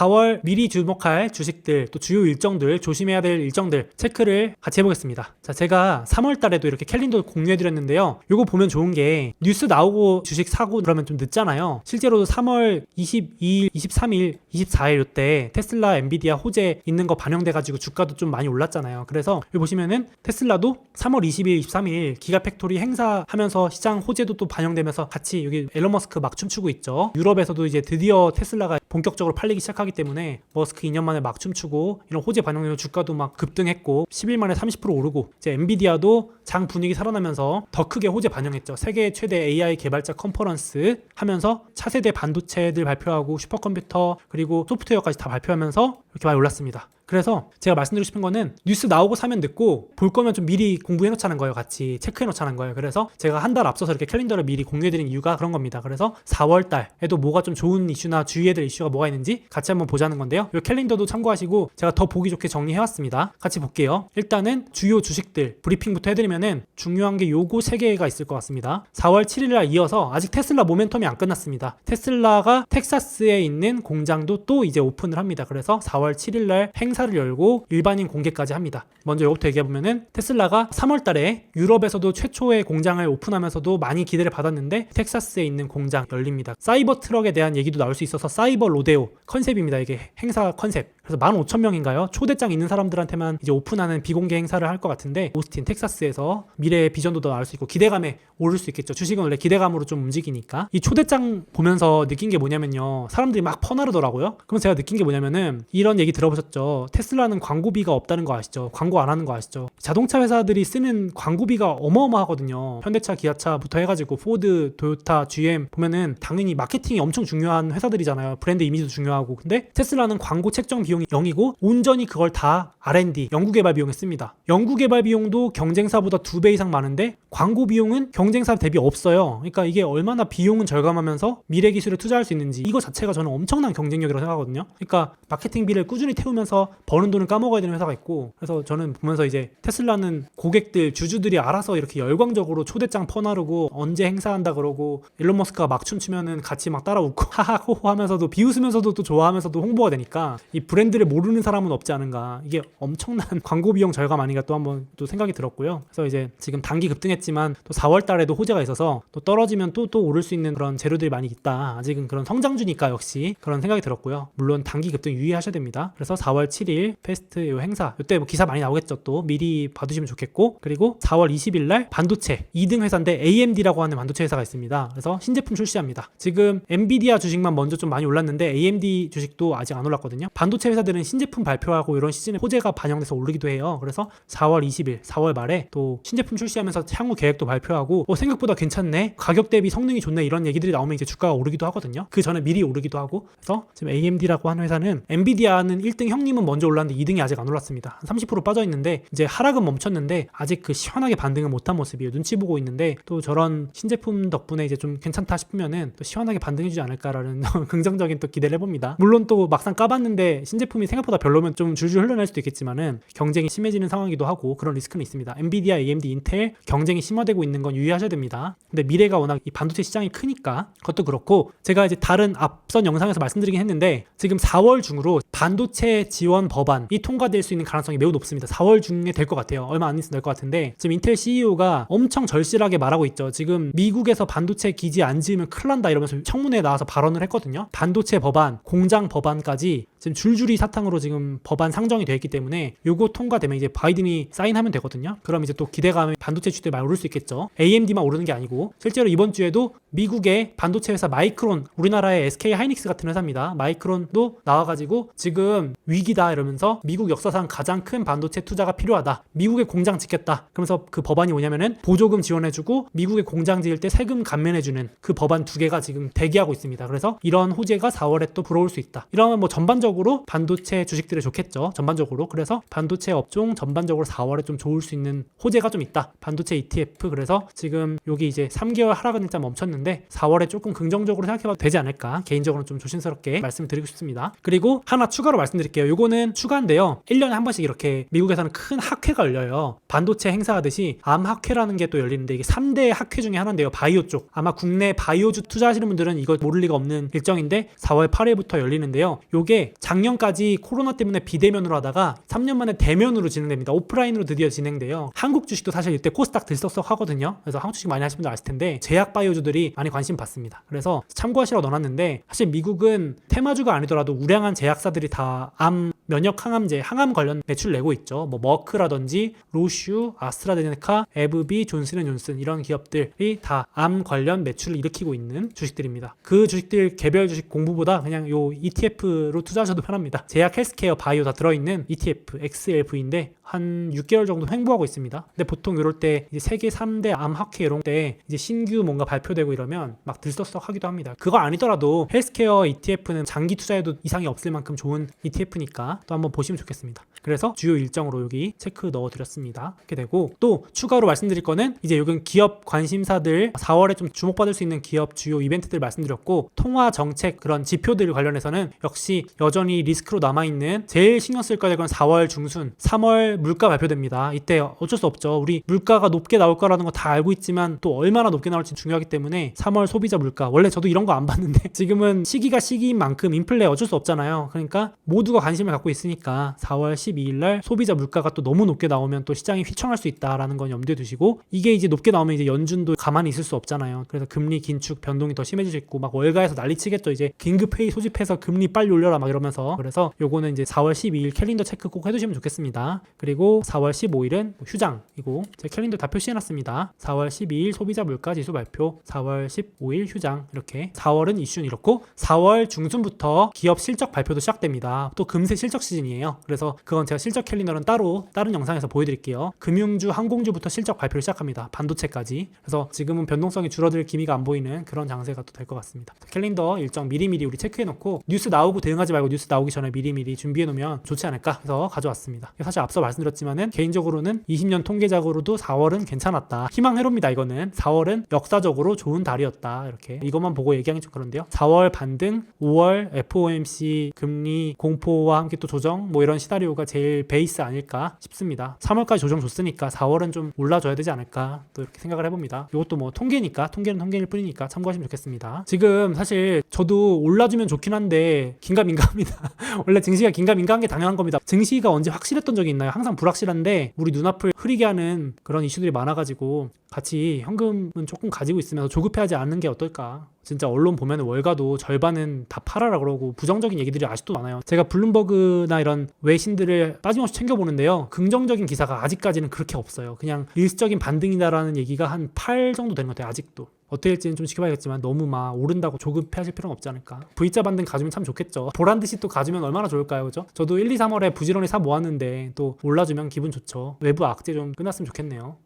4월 미리 주목할 주식들, 또 주요 일정들, 조심해야 될 일정들 체크를 같이 해보겠습니다. 자, 제가 3월 달에도 이렇게 캘린더 공유해드렸는데요. 요거 보면 좋은 게 뉴스 나오고 주식 사고 그러면 좀 늦잖아요. 실제로도 3월 22일, 23일, 24일 요때 테슬라, 엔비디아 호재 있는 거 반영돼가지고 주가도 좀 많이 올랐잖아요. 그래서 여기 보시면은 테슬라도 3월 20일, 23일 기가팩토리 행사하면서 시장 호재도 또 반영되면서 같이 여기 앨런 머스크 막 춤추고 있죠. 유럽에서도 이제 드디어 테슬라가 본격적으로 팔리기 시작하기 때문에 머스크 2년 만에 막 춤추고 이런 호재 반영되면서 주가도 막 급등했고 10일 만에 30% 오르고 이제 엔비디아도 장 분위기 살아나면서 더 크게 호재 반영했죠. 세계 최대 AI 개발자 컨퍼런스 하면서 차세대 반도체들 발표하고 슈퍼컴퓨터 그리고 소프트웨어까지 다 발표하면서 이렇게 많이 올랐습니다. 그래서 제가 말씀드리고 싶은 거는 뉴스 나오고 사면 늦고 볼 거면 좀 미리 공부해 놓자는 거예요. 같이 체크해 놓자는 거예요. 그래서 제가 한 달 앞서서 이렇게 캘린더를 미리 공유해 드린 이유가 그런 겁니다. 그래서 4월 달에도 뭐가 좀 좋은 이슈나 주의해야 될 이슈가 뭐가 있는지 같이 한번 보자는 건데요. 이 캘린더도 참고하시고 제가 더 보기 좋게 정리해 왔습니다. 같이 볼게요. 일단은 주요 주식들 브리핑부터 해드리면은 중요한 게 요거 3개가 있을 것 같습니다. 4월 7일 날 이어서 아직 테슬라 모멘텀이 안 끝났습니다. 테슬라가 텍사스에 있는 공장도 또 이제 오픈을 합니다. 그래서 4월 7일 날 행사를 열고 일반인 공개까지 합니다. 먼저 이것부터 얘기해보면은 테슬라가 3월 달에 유럽에서도 최초의 공장을 오픈하면서도 많이 기대를 받았는데 텍사스에 있는 공장 열립니다. 사이버 트럭에 대한 얘기도 나올 수 있어서 사이버 로데오 컨셉입니다. 이게 행사 컨셉. 그래서 15,000명인가요? 초대장 있는 사람들한테만 이제 오픈하는 비공개 행사를 할 것 같은데 오스틴 텍사스에서 미래의 비전도 더 나올 수 있고 기대감에 오를 수 있겠죠. 주식은 원래 기대감으로 좀 움직이니까. 이 초대장 보면서 느낀 게 뭐냐면요. 사람들이 막 퍼나르더라고요. 그럼 제가 느낀 게 뭐냐면은 이런 얘기 들어보셨죠? 테슬라는 광고비가 없다는 거 아시죠? 광고 안 하는 거 아시죠? 자동차 회사들이 쓰는 광고비가 어마어마하거든요. 현대차, 기아차부터 해가지고 포드, 토요타, GM 보면은 당연히 마케팅이 엄청 중요한 회사들이잖아요. 브랜드 이미지도 중요하고. 근데 테슬라는 광고 책정 비용이 0이고 온전히 그걸 다 R&D, 연구개발 비용에 씁니다. 연구개발 비용도 경쟁사보다 2배 이상 많은데 광고 비용은 경쟁사 대비 없어요. 그러니까 이게 얼마나 비용은 절감하면서 미래 기술에 투자할 수 있는지 이거 자체가 저는 엄청난 경쟁력이라고 생각하거든요. 그러니까 마케팅비를 꾸준히 태우면서 버는 돈을 까먹어야 되는 회사가 있고 그래서 저는 보면서 이제 테슬라는 고객들, 주주들이 알아서 이렇게 열광적으로 초대장 퍼나르고 언제 행사한다 그러고 일론 머스크가 막 춤추면은 같이 막 따라 웃고 하하호호 하면서도 비웃으면서도 또 좋아하면서도 홍보가 되니까 이 브랜드를 모르는 사람은 없지 않은가. 이게 엄청난 광고 비용 절감 아닌가 또 한번 또 생각이 들었고요. 그래서 이제 지금 단기 급등했지만 또 4월 달에도 호재가 있어서 또 떨어지면 또 오를 수 있는 그런 재료들이 많이 있다. 아직은 그런 성장주니까 역시 그런 생각이 들었고요. 물론 단기 급등 유의하셔야 됩니다. 그래서 4월 7일 페스트 요 행사 이때 뭐 기사 많이 나오겠죠. 또 미리 봐두시면 좋겠고 그리고 4월 20일 날 반도체 2등 회사인데 AMD라고 하는 반도체 회사가 있습니다. 그래서 신제품 출시합니다. 지금 엔비디아 주식만 먼저 좀 많이 올랐는데 AMD 주식도 아직 안 올랐거든요. 반도체 회사들은 신제품 발표하고 이런 시즌에 호재가 반영돼서 오르기도 해요. 그래서 4월 20일 4월 말에 또 신제품 출시하면서 향후 계획도 발표하고 생각보다 괜찮네, 가격 대비 성능이 좋네, 이런 얘기들이 나오면 이제 주가가 오르기도 하거든요. 그 전에 미리 오르기도 하고. 그래서 지금 AMD라고 하는 회사는 엔비디아는 1등 형님은 먼저 올랐는데 2등이 아직 안 올랐습니다. 한 30% 빠져 있는데 이제 하락은 멈췄는데 아직 그 시원하게 반등을 못한 모습이에요. 눈치 보고 있는데 또 저런 신제품 덕분에 이제 좀 괜찮다 싶으면은 또 시원하게 반등해주지 않을까라는 긍정적인 또 기대를 해봅니다. 물론 또 막상 까봤는데 신제품이 생각보다 별로면 좀 줄줄 흘러날 수도 있겠지만은 경쟁이 심해지는 상황이기도 하고 그런 리스크는 있습니다. 엔비디아, AMD, 인텔 경쟁이 심화되고 있는 건 유의하셔야 됩니다. 근데 미래가 워낙 이 반도체 시장이 크니까 그것도 그렇고 제가 이제 다른 앞선 영상에서 말씀드리긴 했는데 지금 4월 중으로 반도체 지원 법안이 통과될 수 있는 가능성이 매우 높습니다. 4월 중에 될 것 같아요. 얼마 안 있으면 될 것 같은데 지금 인텔 CEO가 엄청 절실하게 말하고 있죠. 지금 미국에서 반도체 기지 안 지으면 큰일 난다 이러면서 청문회에 나와서 발언을 했거든요. 반도체 법안, 공장 법안까지 지금 줄줄이 사탕으로 지금 법안 상정이 되어 있기 때문에 요거 통과되면 이제 바이든이 사인하면 되거든요. 그럼 이제 또 기대감에 반도체 주들 많이 오를 수 있겠죠. AMD만 오르는 게 아니고 실제로 이번 주에도 미국의 반도체 회사 마이크론, 우리나라의 SK 하이닉스 같은 회사입니다. 마이크론도 나와가지고 지금 위기다 이러면서 미국 역사상 가장 큰 반도체 투자가 필요하다. 미국의 공장 짓겠다. 그러면서 그 법안이 뭐냐면은 보조금 지원해주고 미국의 공장 지을 때 세금 감면해주는 그 법안 2개가 지금 대기하고 있습니다. 그래서 이런 호재가 4월에 또 불어올 수 있다. 이러면 뭐 전반적으로 반도체 주식들이 좋겠죠. 전반적으로. 그래서 반도체 업종 전반적으로 4월에 좀 좋을 수 있는 호재가 좀 있다. 반도체 ETF. 그래서 지금 여기 이제 3개월 하락은 일단 멈췄는데 4월에 조금 긍정적으로 생각해봐도 되지 않을까. 개인적으로는 좀 조심스럽게 말씀드리고 싶습니다. 그리고 하나 추가로 말씀드릴게요. 요거는 추가인데요. 1년에 한 번씩 이렇게 미국에서는 큰 학회가 열려요. 반도체 행사하듯이 암학회라는 게 또 열리는데 이게 3대 학회 중에 하나인데요. 바이오 쪽. 아마 국내 바이오주 투자하시는 분들은 이거 모를 리가 없는 일정인데 4월 8일부터 열리는데요. 요게 작년까지 코로나 때문에 비대면으로 하다가 3년 만에 대면으로 진행됩니다. 오프라인으로 드디어 진행돼요. 한국 주식도 사실 이때 코스닥 들썩썩 하거든요. 그래서 한국 주식 많이 하시는 분들 아실 텐데 제약 바이오주들이 많이 관심 받습니다. 그래서 참고하시라고 넣어놨는데 사실 미국은 테마주가 아니더라도 우량한 제약사들이 다 암 면역 항암제, 항암 관련 매출 내고 있죠. 뭐 머크라든지 로슈, 아스트라제네카, 에브비, 존슨앤존슨 이런 기업들이 다 암 관련 매출을 일으키고 있는 주식들입니다. 그 주식들 개별 주식 공부보다 그냥 요 ETF로 투자하셔도 편합니다. 제약, 헬스케어, 바이오 다 들어있는 ETF, XLV인데 한 6개월 정도 횡보하고 있습니다. 근데 보통 이럴 때 이제 세계 3대 암학회 이런 때 이제 신규 뭔가 발표되고 이러면 막 들썩썩 하기도 합니다. 그거 아니더라도 헬스케어 ETF는 장기 투자에도 이상이 없을 만큼 좋은 ETF니까 또 한번 보시면 좋겠습니다. 그래서 주요 일정으로 여기 체크 넣어드렸습니다. 이렇게 되고 또 추가로 말씀드릴 거는 이제 여기 기업 관심사들 4월에 좀 주목받을 수 있는 기업 주요 이벤트들 말씀드렸고 통화 정책 그런 지표들 관련해서는 역시 여전히 리스크로 남아있는 제일 신경 쓸 거는 4월 중순 3월 물가 발표됩니다. 이때 어쩔 수 없죠. 우리 물가가 높게 나올 거라는 거 다 알고 있지만 또 얼마나 높게 나올지 중요하기 때문에 3월 소비자 물가 원래 저도 이런 거 안 봤는데 지금은 시기가 시기인 만큼 인플레 어쩔 수 없잖아요. 그러니까 모두가 관심을 갖고 있으니까 4월 12일 날 소비자 물가가 또 너무 높게 나오면 또 시장이 휘청할 수 있다라는 건 염두에 두시고 이게 이제 높게 나오면 이제 연준도 가만히 있을 수 없잖아요. 그래서 금리 긴축 변동이 더 심해질 수 있고 막 월가에서 난리치겠죠. 이제 긴급 회의 소집해서 금리 빨리 올려라 막 이러면서 그래서 요거는 이제 4월 12일 캘린더 체크 꼭 해두시면 좋겠습니다. 그리고 4월 15일은 휴장이고 제 캘린더 다 표시해놨습니다. 4월 12일 소비자 물가 지수 발표, 4월 15일 휴장 이렇게 4월은 이슈는 이렇고 4월 중순부터 기업 실적 발표도 시작됩니다. 또 금세 실적 시즌이에요. 그래서 그건 제가 실적 캘린더는 따로 다른 영상에서 보여드릴게요. 금융주, 항공주부터 실적 발표를 시작합니다. 반도체까지. 그래서 지금은 변동성이 줄어들 기미가 안 보이는 그런 장세가 또 될 것 같습니다. 캘린더 일정 미리미리 우리 체크해놓고 뉴스 나오고 대응하지 말고 뉴스 나오기 전에 미리미리 준비해놓으면 좋지 않을까 해서 가져왔습니다. 사실 앞서 말씀드렸지만은 개인적으로는 20년 통계적으로도 4월은 괜찮았다. 희망회로입니다. 이거는 4월은 역사적으로 좋은 달이었다. 이렇게 이것만 보고 얘기하기 좀 그런데요. 4월 반등, 5월 FOMC 금리 공포와 함께 또 조정 뭐 이런 시나리오가 제일 베이스 아닐까 싶습니다. 3월까지 조정 줬으니까 4월은 좀 올라줘야 되지 않을까 또 이렇게 생각을 해봅니다. 이것도 뭐 통계니까 통계는 통계일 뿐이니까 참고하시면 좋겠습니다. 지금 사실 저도 올라주면 좋긴 한데 긴가민가합니다. 원래 증시가 긴가민가한 게 당연한 겁니다. 증시가 언제 확실했던 적이 있나요? 항상 불확실한데 우리 눈앞을 흐리게 하는 그런 이슈들이 많아가지고 같이 현금은 조금 가지고 있으면서 조급해하지 않는 게 어떨까. 진짜 언론 보면 월가도 절반은 다 팔아라 그러고 부정적인 얘기들이 아직도 많아요. 제가 블룸버그나 이런 외신들을 빠짐없이 챙겨보는데요. 긍정적인 기사가 아직까지는 그렇게 없어요. 그냥 일시적인 반등이다라는 얘기가 한 8 정도 되는 것 같아요. 아직도. 어떻게 될지는 좀 지켜봐야겠지만 너무 막 오른다고 조급해하실 필요는 없지 않을까. V자 반등 가주면 참 좋겠죠. 보란듯이 또 가주면 얼마나 좋을까요, 그죠? 저도 1, 2, 3월에 부지런히 사 모았는데 또 올라주면 기분 좋죠. 외부 악재 좀 끝났으면 좋겠네요.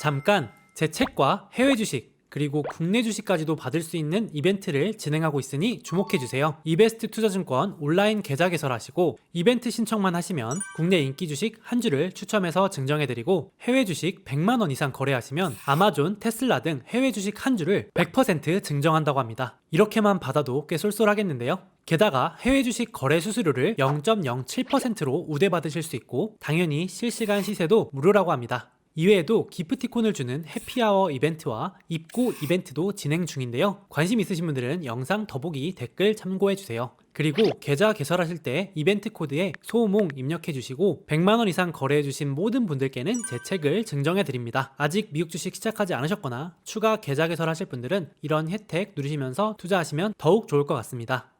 잠깐 제 책과 해외 주식 그리고 국내 주식까지도 받을 수 있는 이벤트를 진행하고 있으니 주목해주세요. 이베스트 투자증권 온라인 계좌 개설하시고 이벤트 신청만 하시면 국내 인기 주식 한 주를 추첨해서 증정해드리고 해외 주식 100만원 이상 거래하시면 아마존, 테슬라 등 해외 주식 한 주를 100% 증정한다고 합니다. 이렇게만 받아도 꽤 쏠쏠하겠는데요. 게다가 해외 주식 거래 수수료를 0.07%로 우대받으실 수 있고 당연히 실시간 시세도 무료라고 합니다. 이외에도 기프티콘을 주는 해피아워 이벤트와 입고 이벤트도 진행 중인데요. 관심 있으신 분들은 영상 더보기 댓글 참고해주세요. 그리고 계좌 개설하실 때 이벤트 코드에 소몽 입력해주시고 100만원 이상 거래해주신 모든 분들께는 제 책을 증정해드립니다. 아직 미국 주식 시작하지 않으셨거나 추가 계좌 개설하실 분들은 이런 혜택 누리시면서 투자하시면 더욱 좋을 것 같습니다.